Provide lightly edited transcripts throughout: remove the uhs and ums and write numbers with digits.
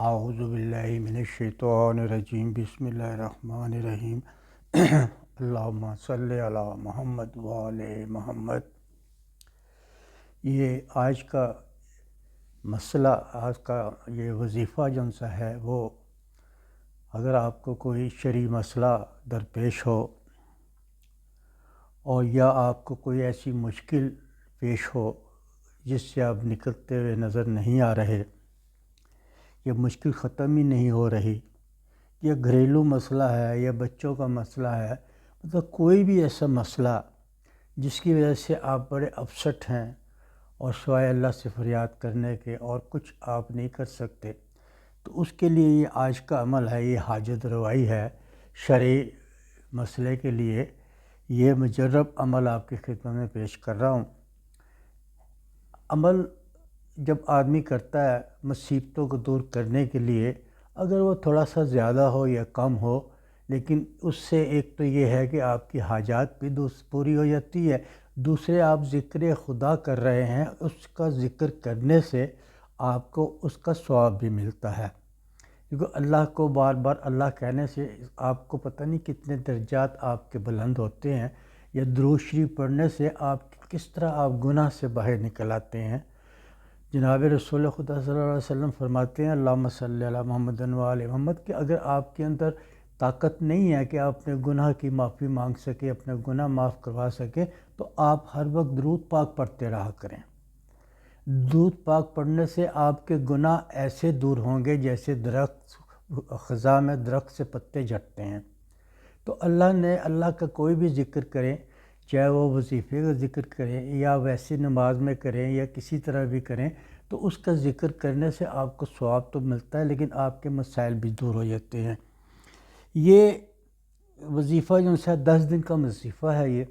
اعوذ باللہ من الشیطان الرجیم بسم اللہ الرحمن الرحیم اللہم صلی علی محمد وآل محمد۔ یہ آج کا مسئلہ، آج کا یہ وظیفہ جون سا ہے، وہ اگر آپ کو کوئی شرعی مسئلہ درپیش ہو اور یا آپ کو کوئی ایسی مشکل پیش ہو جس سے آپ نکلتے ہوئے نظر نہیں آ رہے، یہ مشکل ختم ہی نہیں ہو رہی، یہ گھریلو مسئلہ ہے یا بچوں کا مسئلہ ہے، مطلب کوئی بھی ایسا مسئلہ جس کی وجہ سے آپ بڑے اپسٹ ہیں اور سوائے اللہ سے فریاد کرنے کے اور کچھ آپ نہیں کر سکتے، تو اس کے لیے یہ آج کا عمل ہے، یہ حاجت روائی ہے شرعی مسئلے کے لیے۔ یہ مجرب عمل آپ کی خدمت میں پیش کر رہا ہوں۔ عمل جب آدمی کرتا ہے مصیبتوں کو دور کرنے کے لیے، اگر وہ تھوڑا سا زیادہ ہو یا کم ہو، لیکن اس سے ایک تو یہ ہے کہ آپ کی حاجات بھی پوری ہو جاتی ہے، دوسرے آپ ذکر خدا کر رہے ہیں، اس کا ذکر کرنے سے آپ کو اس کا ثواب بھی ملتا ہے، کیونکہ اللہ کو بار بار اللہ کہنے سے آپ کو پتہ نہیں کتنے درجات آپ کے بلند ہوتے ہیں، یا درود شریف پڑھنے سے آپ کس طرح آپ گناہ سے باہر نکل آتے ہیں۔ جناب رسول خدا صلی اللہ علیہ وسلم فرماتے ہیں اللہم صلی علی محمد وآل محمد، کہ اگر آپ کے اندر طاقت نہیں ہے کہ آپ اپنے گناہ کی معافی مانگ سکیں، اپنے گناہ معاف کروا سکیں، تو آپ ہر وقت درود پاک پڑھتے رہا کریں۔ درود پاک پڑھنے سے آپ کے گناہ ایسے دور ہوں گے جیسے درخت خزاں میں درخت سے پتے جھڑتے ہیں۔ تو اللہ کا کوئی بھی ذکر کریں، چاہے وہ وظیفے کا ذکر کریں یا ویسی نماز میں کریں یا کسی طرح بھی کریں، تو اس کا ذکر کرنے سے آپ کو ثواب تو ملتا ہے، لیکن آپ کے مسائل بھی دور ہو جاتے ہیں۔ یہ وظیفہ جو ہے 10 دن کا وظیفہ ہے۔ یہ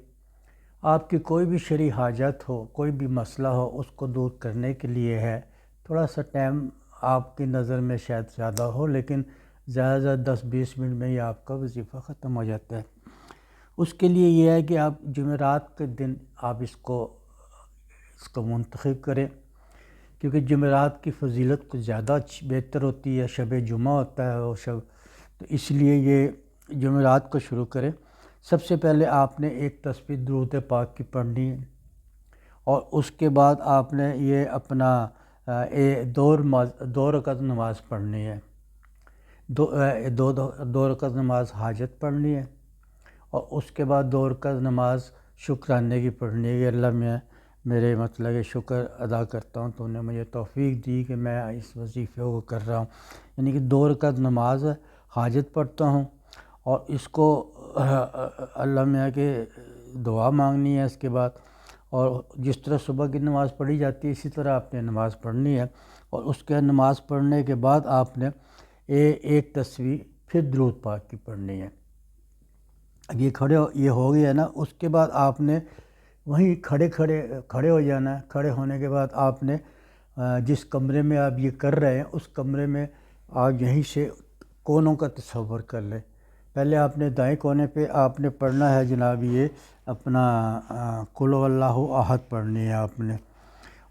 آپ کی کوئی بھی شرعی حاجت ہو، کوئی بھی مسئلہ ہو، اس کو دور کرنے کے لیے ہے۔ تھوڑا سا ٹائم آپ کی نظر میں شاید زیادہ ہو، لیکن زیادہ سے زیادہ 10-20 منٹ میں یہ آپ کا وظیفہ ختم ہو جاتا ہے۔ اس کے لیے یہ ہے کہ آپ جمعرات کے دن آپ اس کو منتخب کریں، کیونکہ جمعرات کی فضیلت کچھ زیادہ بہتر ہوتی ہے، شب جمعہ ہوتا ہے وہ شب، تو اس لیے یہ جمعرات کو شروع کریں۔ سب سے پہلے آپ نے ایک تسبیح درود پاک کی پڑھنی ہے، اور اس کے بعد آپ نے یہ اپنا دو رکعت نماز پڑھنی ہے، دو رکعت نماز حاجت پڑھنی ہے، اور اس کے بعد 2 رکعت نماز شکرانے کی پڑھنی ہے کہ اللہ میں میرے مطلب شکر ادا کرتا ہوں، تو نے مجھے توفیق دی کہ میں اس وظیفے کو کر رہا ہوں، یعنی کہ 2 رکعت نماز حاجت پڑھتا ہوں، اور اس کو اللہ میاں کے دعا مانگنی ہے اس کے بعد، اور جس طرح صبح کی نماز پڑھی جاتی ہے اسی طرح آپ نے نماز پڑھنی ہے، اور اس کے نماز پڑھنے کے بعد آپ نے ایک تسبیح پھر درود پاک کی پڑھنی ہے۔ اب یہ ہو گیا نا، اس کے بعد آپ نے وہیں کھڑے ہو جانا ہے۔ کھڑے ہونے کے بعد آپ نے جس کمرے میں آپ یہ کر رہے ہیں اس کمرے میں آپ یہیں سے کونوں کا تصور کر لیں۔ پہلے آپ نے دائیں کونے پہ آپ نے پڑھنا ہے جناب یہ اپنا قل هو اللہ احد پڑھنی ہے آپ نے،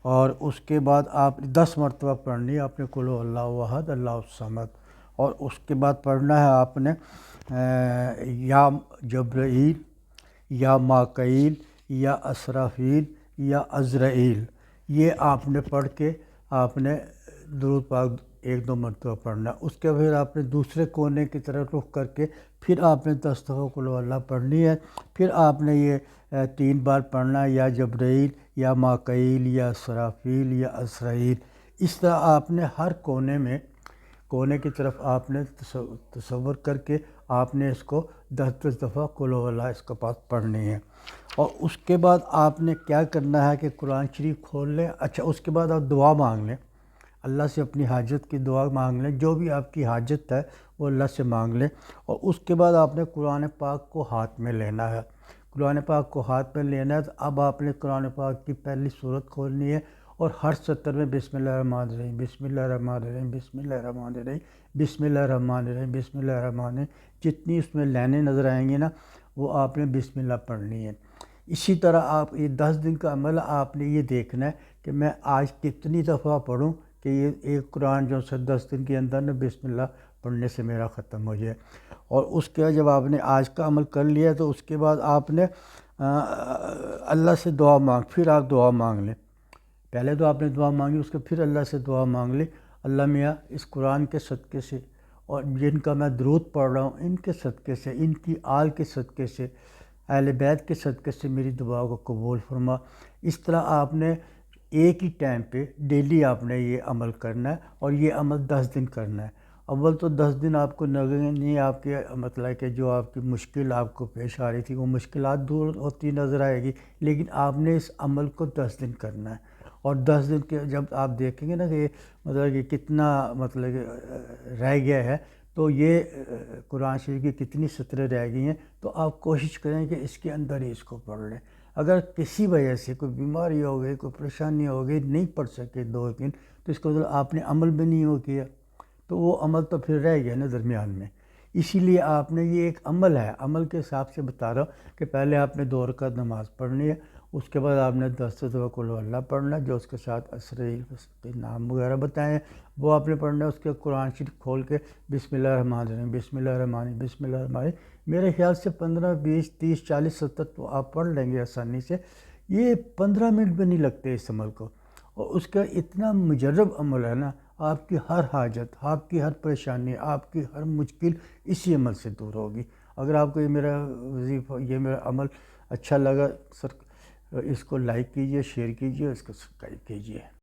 اور اس کے بعد آپ 10 مرتبہ پڑھنی ہے آپ نے قل هو اللہ احد اللہ الصمد، اور اس کے بعد پڑھنا ہے آپ نے یا جبرائیل یا ماکائیل یا اسرافیل یا عزرائیل، یہ آپ نے پڑھ کے آپ نے درود پاک 1-2 مرتبہ پڑھنا ہے۔ اس کے بعد آپ نے دوسرے کونے کی طرف رخ کر کے پھر آپ نے 10 دفعہ قل هو اللہ پڑھنی ہے، پھر آپ نے یہ 3 بار پڑھنا ہے یا جبرائیل یا ماکائیل یا اسرافیل یا عزرائیل۔ اس طرح آپ نے ہر کونے کی طرف آپ نے تصور کر کے آپ نے اس کو 10 دفعہ قل هو اللہ اس کے پاس پڑھنی ہے، اور اس کے بعد آپ نے کیا کرنا ہے کہ قرآن شریف کھول لیں۔ اچھا، اس کے بعد آپ دعا مانگ لیں، اللہ سے اپنی حاجت کی دعا مانگ لیں، جو بھی آپ کی حاجت ہے وہ اللہ سے مانگ لیں، اور اس کے بعد آپ نے قرآن پاک کو ہاتھ میں لینا ہے۔ قرآن پاک کو ہاتھ میں لینا ہے تو اب آپ نے قرآن پاک کی پہلی سورت کھولنی ہے، اور ہر سطر میں بسم اللہ الرحمن الرحیم بسم اللہ الرحمن الرحیم بسم اللہ الرحمن الرحیم بسم اللہ الرحمن الرحیم بسم اللہ الرحمن الرحیم، جتنی اس میں لائنیں نظر آئیں گی نا وہ آپ نے بسم اللہ پڑھنی ہے۔ اسی طرح آپ یہ 10 دن کا عمل آپ نے یہ دیکھنا ہے کہ میں آج کتنی دفعہ پڑھوں کہ یہ ایک قرآن جو ہے 10 دن کے اندر نا بسم اللہ پڑھنے سے میرا ختم ہو جائے۔ اور اس کے جب آپ نے آج کا عمل کر لیا تو اس کے بعد آپ نے اللہ سے دعا پھر آپ دعا مانگ لیں۔ پہلے تو آپ نے دعا مانگی، اس کے پھر اللہ سے دعا مانگ لی، اللہ میاں اس قرآن کے صدقے سے اور جن کا میں درود پڑھ رہا ہوں ان کے صدقے سے، ان کی آل کے صدقے سے، اہل بیت کے صدقے سے میری دعا کو قبول فرما۔ اس طرح آپ نے ایک ہی ٹائم پہ ڈیلی آپ نے یہ عمل کرنا ہے، اور یہ عمل 10 دن کرنا ہے۔ اول تو 10 دن آپ کو نہیں، آپ کے مطلب کہ جو آپ کی مشکل آپ کو پیش آ رہی تھی وہ مشکلات دور ہوتی نظر آئے گی، لیکن آپ نے اس عمل کو 10 دن کرنا ہے۔ اور 10 دن کے جب آپ دیکھیں گے نا کہ مطلب کہ کتنا مطلب کہ رہ گیا ہے، تو یہ قرآن شریف کی کتنی سطریں رہ گئی ہیں، تو آپ کوشش کریں کہ اس کے اندر ہی اس کو پڑھ لیں۔ اگر کسی وجہ سے کوئی بیماری ہو گئی، کوئی پریشانی ہو گئی، نہیں پڑھ سکے 2 دن، تو اس کو آپ نے عمل بھی نہیں ہو کیا، تو وہ عمل تو پھر رہ گیا نا درمیان میں۔ اسی لیے آپ نے یہ ایک عمل ہے، عمل کے حساب سے بتا رہا ہوں کہ پہلے آپ نے 2 رکعت نماز پڑھنی ہے، اس کے بعد آپ نے 10 دفعہ قل اللہ پڑھنا ہے، جو اس کے ساتھ اسرائیل کے نام وغیرہ بتائے ہیں وہ آپ نے پڑھنا ہے۔ اس کے قرآن شریف کھول کے بسم اللہ الرحمن الرحیم، بسم اللہ الرحمن الرحیم، بسم اللہ الرحمن الرحیم، میرے خیال سے 15 20 30 40 70 تو آپ پڑھ لیں گے آسانی سے۔ یہ 15 منٹ بھی نہیں لگتے اس عمل کو، اور اس کا اتنا مجرب عمل ہے نا، آپ کی ہر حاجت، آپ کی ہر پریشانی، آپ کی ہر مشکل اسی عمل سے دور ہوگی۔ اگر آپ کو یہ میرا وظیفہ، یہ میرا عمل اچھا لگا، اس کو لائک کیجئے، شیئر کیجئے، اس کو سبسکرائب کیجئے۔